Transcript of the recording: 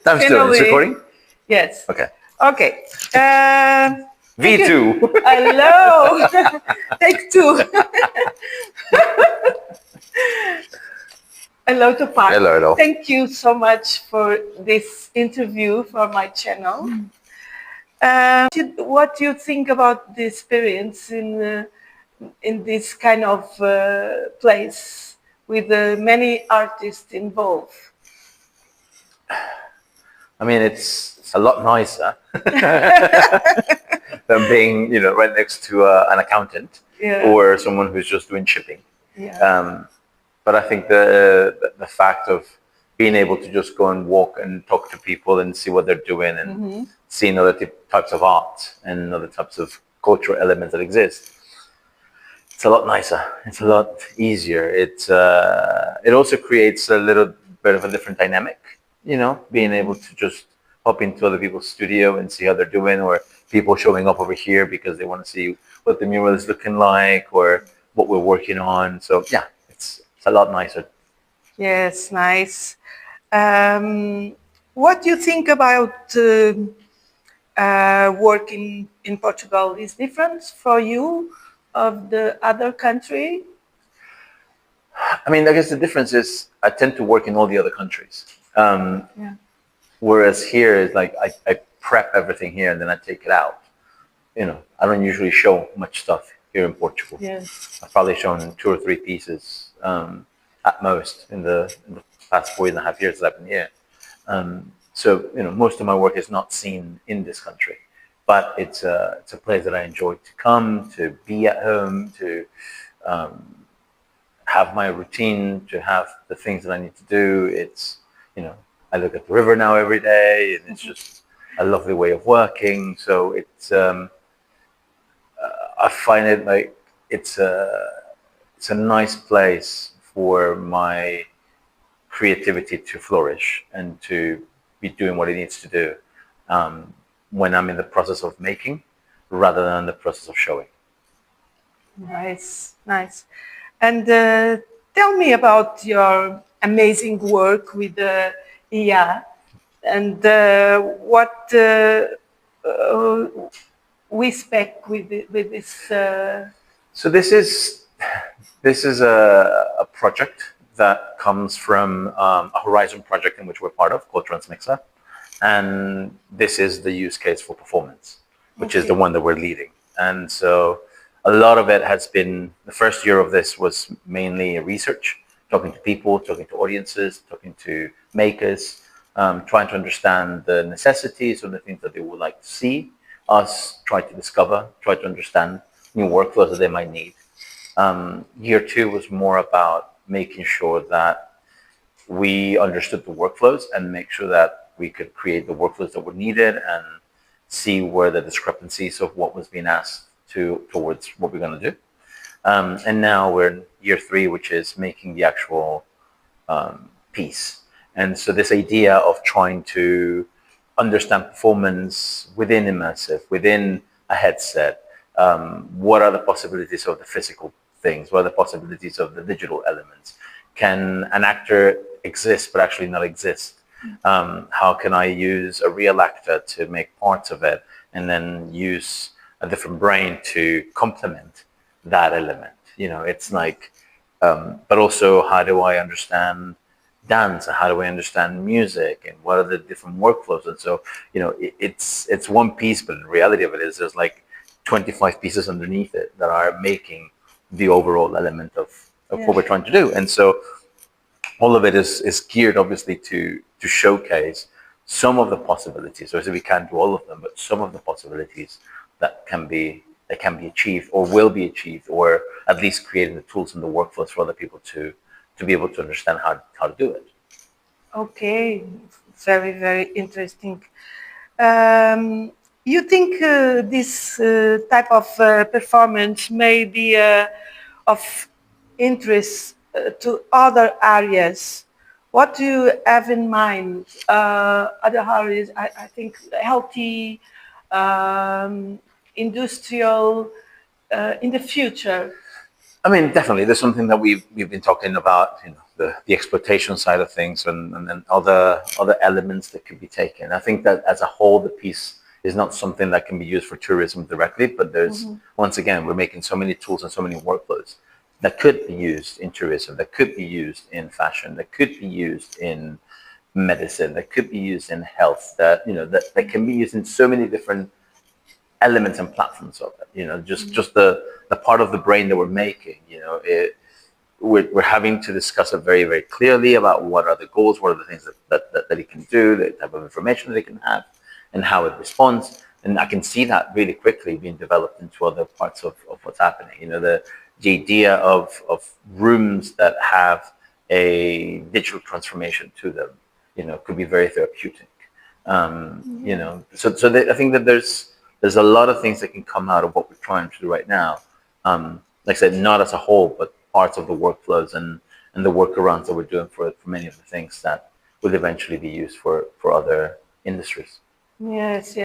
I'm still. It's recording? Yes. Okay. Okay. V2. Hello. Take two. Hello, Tupac. Hello. Thank you so much for this interview for my channel. What do you think about the experience in this kind of place with many artists involved? I mean, it's a lot nicer than being, right next to an accountant or someone who's just doing shipping. Yeah. But I think the fact of being able to just go and walk and talk to people and see what they're doing and seeing other types of art and other types of cultural elements that exist, it's a lot nicer. It's a lot easier. It also creates a little bit of a different dynamic, being able to just hop into other people's studio and see how they're doing, or people showing up over here because they want to see what the mural is looking like or what we're working on. So yeah, it's a lot nicer. Yes, nice. What do you think about working in Portugal? Is different for you of the other country? I mean, I guess the difference is I tend to work in all the other countries. Whereas here is like I prep everything here and then I take it out. I don't usually show much stuff here in Portugal. Yes. I've probably shown 2 or 3 pieces at most in the past 4.5 years that I've been here. So most of my work is not seen in this country, but it's a place that I enjoy to come, to be at home, to have my routine, to have the things that I need to do. It's I look at the river now every day, and it's just a lovely way of working. So it's I find it like it's a nice place for my creativity to flourish and to be doing what it needs to do when I'm in the process of making rather than the process of showing. Nice. And tell me about your amazing work with IA and what we expect with this. So this is a project that comes from a Horizon project in which we're part of called Transmixa, and this is the use case for performance, which is the one that we're leading. And so a lot of it has been, the first year of this was mainly research, talking to people, talking to audiences, talking to makers, trying to understand the necessities or the things that they would like to see us try to discover, try to understand new workflows that they might need. Year 2 was more about making sure that we understood the workflows and make sure that we could create the workflows that were needed and see where the discrepancies of what was being asked towards what we're going to do. And now we're in year 3, which is making the actual piece. And so this idea of trying to understand performance within immersive, within a headset, what are the possibilities of the physical things? What are the possibilities of the digital elements? Can an actor exist but actually not exist? How can I use a real actor to make parts of it and then use a different brain to complement that element? It's like, but also how do I understand dance? How do I understand music? And what are the different workflows? And so, it's one piece, but the reality of it is there's like 25 pieces underneath it that are making the overall element of what we're trying to do. And so all of it is geared obviously to showcase some of the possibilities. So we can't do all of them, but some of the possibilities that can be achieved or will be achieved, or at least creating the tools and the workflows for other people to be able to understand how to do it. Okay, very, very interesting. You think this type of performance may be of interest to other areas? What do you have in mind? Other areas, I think healthy, industrial, in the future. I mean, definitely, there's something that we've been talking about, the exploitation side of things, and other elements that could be taken. I think that as a whole, the piece is not something that can be used for tourism directly, but there's, once again, we're making so many tools and so many workflows that could be used in tourism, that could be used in fashion, that could be used in medicine, that could be used in health, that, you know, that can be used in so many different elements and platforms of it. You know, just the part of the brain that we're making, you know, we're having to discuss it very, very clearly about what are the goals, what are the things that it can do, the type of information that it can have, and how it responds. And I can see that really quickly being developed into other parts of what's happening. You know, the idea of rooms that have a digital transformation to them, you know, could be very therapeutic. You know, I think that there's a lot of things that can come out of what we're trying to do right now. Like I said, not as a whole, but parts of the workflows and the workarounds that we're doing for many of the things that will eventually be used for other industries. Yes, yes.